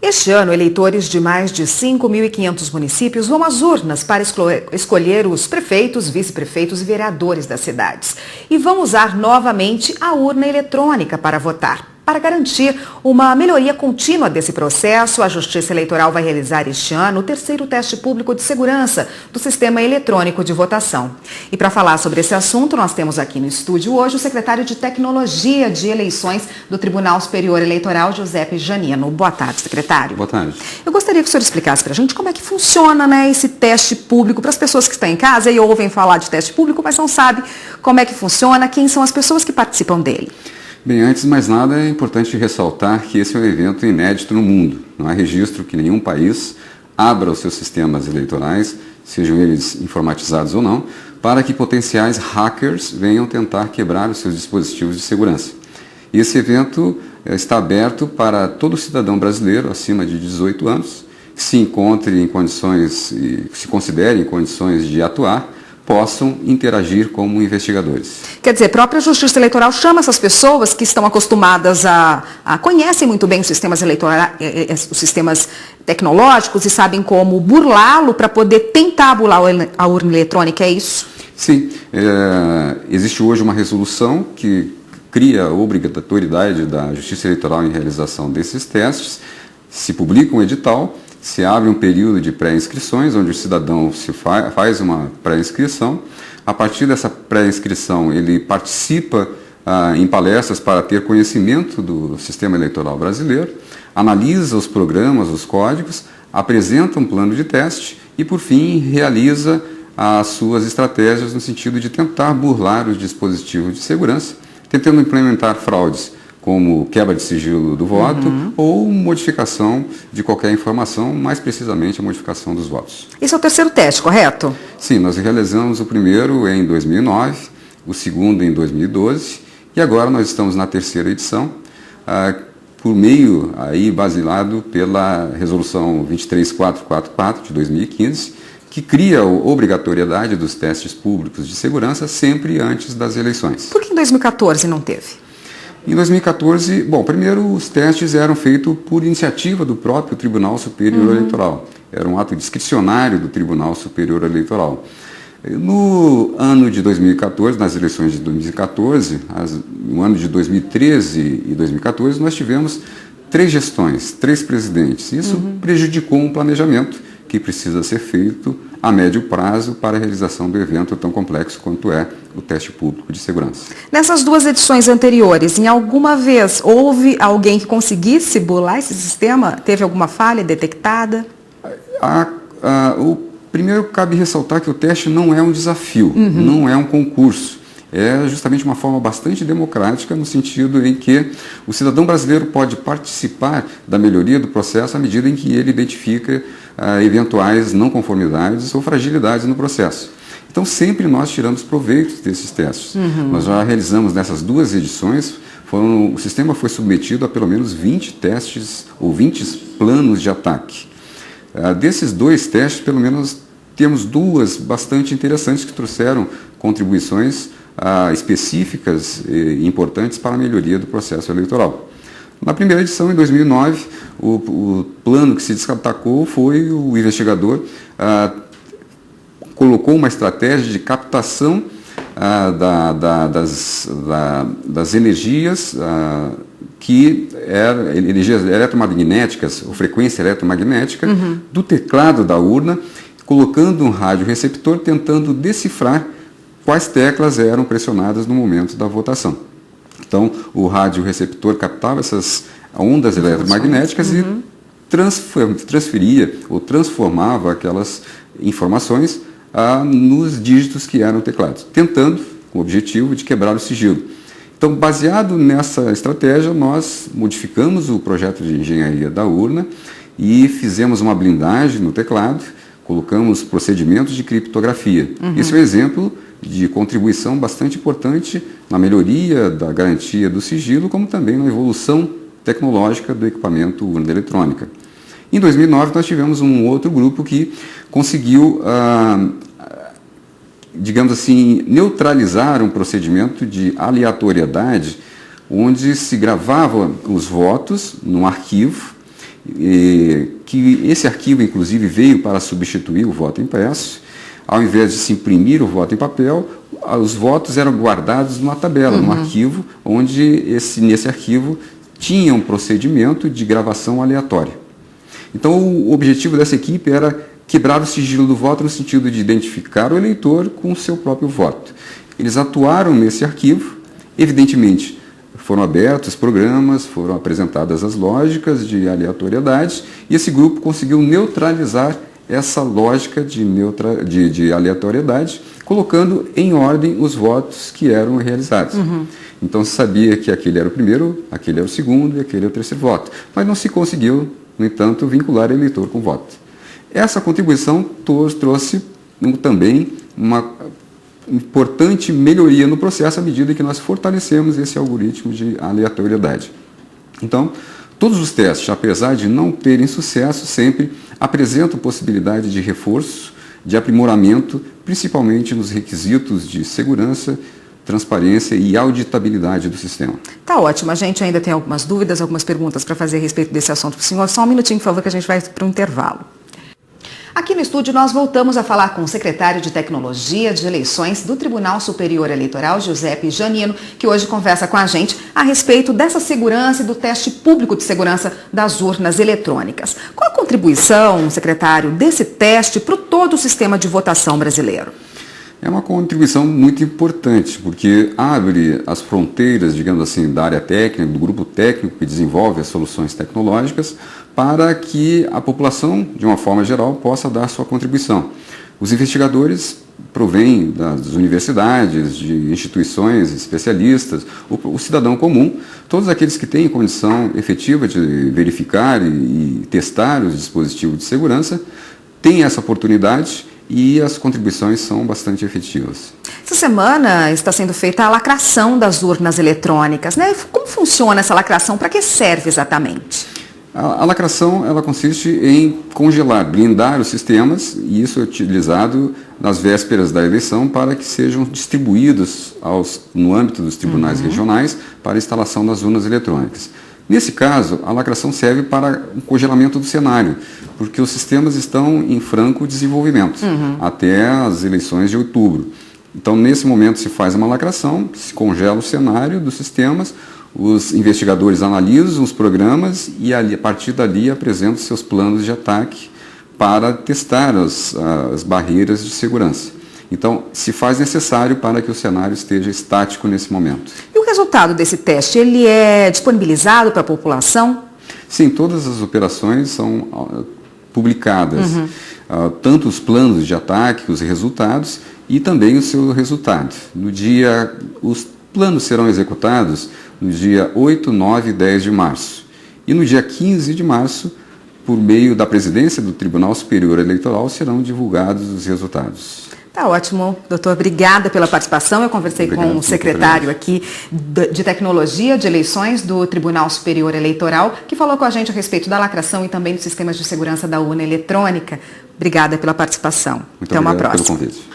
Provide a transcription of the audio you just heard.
Este ano, eleitores de mais de 5.500 municípios vão às urnas para escolher os prefeitos, vice-prefeitos e vereadores das cidades. E vão usar novamente a urna eletrônica para votar. Para garantir uma melhoria contínua desse processo, a Justiça Eleitoral vai realizar este ano o terceiro teste público de segurança do sistema eletrônico de votação. E para falar sobre esse assunto, nós temos aqui no estúdio hoje o secretário de Tecnologia de Eleições do Tribunal Superior Eleitoral, Giuseppe Giannino. Boa tarde, secretário. Boa tarde. Eu gostaria que o senhor explicasse para a gente como é que funciona, esse teste público para as pessoas que estão em casa e ouvem falar de teste público, mas não sabem como é que funciona, quem são as pessoas que participam dele. Bem, antes de mais nada, é importante ressaltar que esse é um evento inédito no mundo. Não há registro que nenhum país abra os seus sistemas eleitorais, sejam eles informatizados ou não, para que potenciais hackers venham tentar quebrar os seus dispositivos de segurança. E esse evento está aberto para todo cidadão brasileiro acima de 18 anos, que se encontre em condições e se considere em condições de atuar, possam interagir como investigadores. Quer dizer, a própria Justiça Eleitoral chama essas pessoas que estão acostumadas conhecem muito bem os sistemas eleitorais, os sistemas tecnológicos e sabem como burlá-lo para poder tentar burlar a urna eletrônica, é isso? Sim, existe hoje uma resolução que cria a obrigatoriedade da Justiça Eleitoral em realização desses testes, se publica um edital, se abre um período de pré-inscrições, onde o cidadão faz uma pré-inscrição. A partir dessa pré-inscrição, ele participa em palestras para ter conhecimento do sistema eleitoral brasileiro, analisa os programas, os códigos, apresenta um plano de teste e, por fim, realiza as suas estratégias no sentido de tentar burlar os dispositivos de segurança, tentando implementar fraudes, como quebra de sigilo do voto ou modificação de qualquer informação, mais precisamente a modificação dos votos. Esse é o terceiro teste, correto? Sim, nós realizamos o primeiro em 2009, o segundo em 2012 e agora nós estamos na terceira edição, por meio aí baseado pela resolução 23444 de 2015, que cria a obrigatoriedade dos testes públicos de segurança sempre antes das eleições. Por que em 2014 não teve? Em 2014, primeiro os testes eram feitos por iniciativa do próprio Tribunal Superior Eleitoral. Era um ato discricionário do Tribunal Superior Eleitoral. No ano de 2014, nas eleições de 2014, no ano de 2013 e 2014, nós tivemos 3 gestões, 3 presidentes. Isso prejudicou um planejamento que precisa ser feito a médio prazo para a realização do evento tão complexo quanto é o teste público de segurança. Nessas 2 edições anteriores, em alguma vez houve alguém que conseguisse burlar esse sistema? Teve alguma falha detectada? O primeiro, cabe ressaltar que o teste não é um desafio, não é um concurso. É justamente uma forma bastante democrática, no sentido em que o cidadão brasileiro pode participar da melhoria do processo à medida em que ele identifica eventuais não conformidades ou fragilidades no processo. Então, sempre nós tiramos proveito desses testes. Nós já realizamos nessas 2 edições, o sistema foi submetido a pelo menos 20 testes ou 20 planos de ataque. Desses 2 testes, pelo menos temos 2 bastante interessantes que trouxeram contribuições específicas e importantes para a melhoria do processo eleitoral. Na primeira edição, em 2009, o plano que se destacou foi o investigador colocou uma estratégia de captação das energias energias eletromagnéticas, ou frequência eletromagnética, do teclado da urna, colocando um radioreceptor, tentando decifrar quais teclas eram pressionadas no momento da votação. Então, o radioreceptor captava essas ondas eletromagnéticas e transferia ou transformava aquelas informações nos dígitos que eram teclados, tentando, com o objetivo de quebrar o sigilo. Então, baseado nessa estratégia, nós modificamos o projeto de engenharia da urna e fizemos uma blindagem no teclado, colocamos procedimentos de criptografia. Esse é um exemplo de contribuição bastante importante na melhoria da garantia do sigilo, como também na evolução tecnológica do equipamento urna eletrônica. Em 2009, nós tivemos um outro grupo que conseguiu, digamos assim, neutralizar um procedimento de aleatoriedade, onde se gravavam os votos num arquivo que esse arquivo, inclusive, veio para substituir o voto impresso. Ao invés de se imprimir o voto em papel, os votos eram guardados numa tabela, num arquivo, onde nesse arquivo tinha um procedimento de gravação aleatória. Então, o objetivo dessa equipe era quebrar o sigilo do voto no sentido de identificar o eleitor com o seu próprio voto. Eles atuaram nesse arquivo, evidentemente, foram abertos programas, foram apresentadas as lógicas de aleatoriedade e esse grupo conseguiu neutralizar essa lógica de aleatoriedade, colocando em ordem os votos que eram realizados. Então se sabia que aquele era o primeiro, aquele era o segundo e aquele era o terceiro voto. Mas não se conseguiu, no entanto, vincular o eleitor com o voto. Essa contribuição trouxe também uma importante melhoria no processo à medida que nós fortalecemos esse algoritmo de aleatoriedade. Então, todos os testes, apesar de não terem sucesso, sempre apresentam possibilidade de reforço, de aprimoramento, principalmente nos requisitos de segurança, transparência e auditabilidade do sistema. Tá ótimo. A gente ainda tem algumas dúvidas, algumas perguntas para fazer a respeito desse assunto para o senhor. Só um minutinho, por favor, que a gente vai para um intervalo. Aqui no estúdio nós voltamos a falar com o secretário de Tecnologia de Eleições do Tribunal Superior Eleitoral, Giuseppe Giannino, que hoje conversa com a gente a respeito dessa segurança e do teste público de segurança das urnas eletrônicas. Qual a contribuição, secretário, desse teste para todo o sistema de votação brasileiro? É uma contribuição muito importante, porque abre as fronteiras, digamos assim, da área técnica, do grupo técnico que desenvolve as soluções tecnológicas, para que a população, de uma forma geral, possa dar sua contribuição. Os investigadores provêm das universidades, de instituições especialistas, o cidadão comum, todos aqueles que têm condição efetiva de verificar e testar os dispositivos de segurança, têm essa oportunidade e as contribuições são bastante efetivas. Essa semana está sendo feita a lacração das urnas eletrônicas, né? Como funciona essa lacração? Para que serve exatamente? A lacração ela consiste em congelar, blindar os sistemas e isso é utilizado nas vésperas da eleição para que sejam distribuídos no âmbito dos tribunais regionais para a instalação das urnas eletrônicas. Nesse caso, a lacração serve para o congelamento do cenário, porque os sistemas estão em franco desenvolvimento até as eleições de outubro. Então, nesse momento, se faz uma lacração, se congela o cenário dos sistemas, os investigadores analisam os programas e a partir dali apresentam seus planos de ataque para testar as barreiras de segurança. Então, se faz necessário para que o cenário esteja estático nesse momento. E o resultado desse teste, ele é disponibilizado para a população? Sim, todas as operações são publicadas, tanto os planos de ataque, os resultados e também o seu resultado. Os planos serão executados no dia 8, 9 e 10 de março. E no dia 15 de março, por meio da presidência do Tribunal Superior Eleitoral, serão divulgados os resultados. Tá ótimo, doutor. Obrigada pela participação. Eu conversei com o secretário aqui de Tecnologia de Eleições do Tribunal Superior Eleitoral, que falou com a gente a respeito da lacração e também dos sistemas de segurança da urna eletrônica. Obrigada pela participação. Muito Até uma obrigado próxima. pelo convite.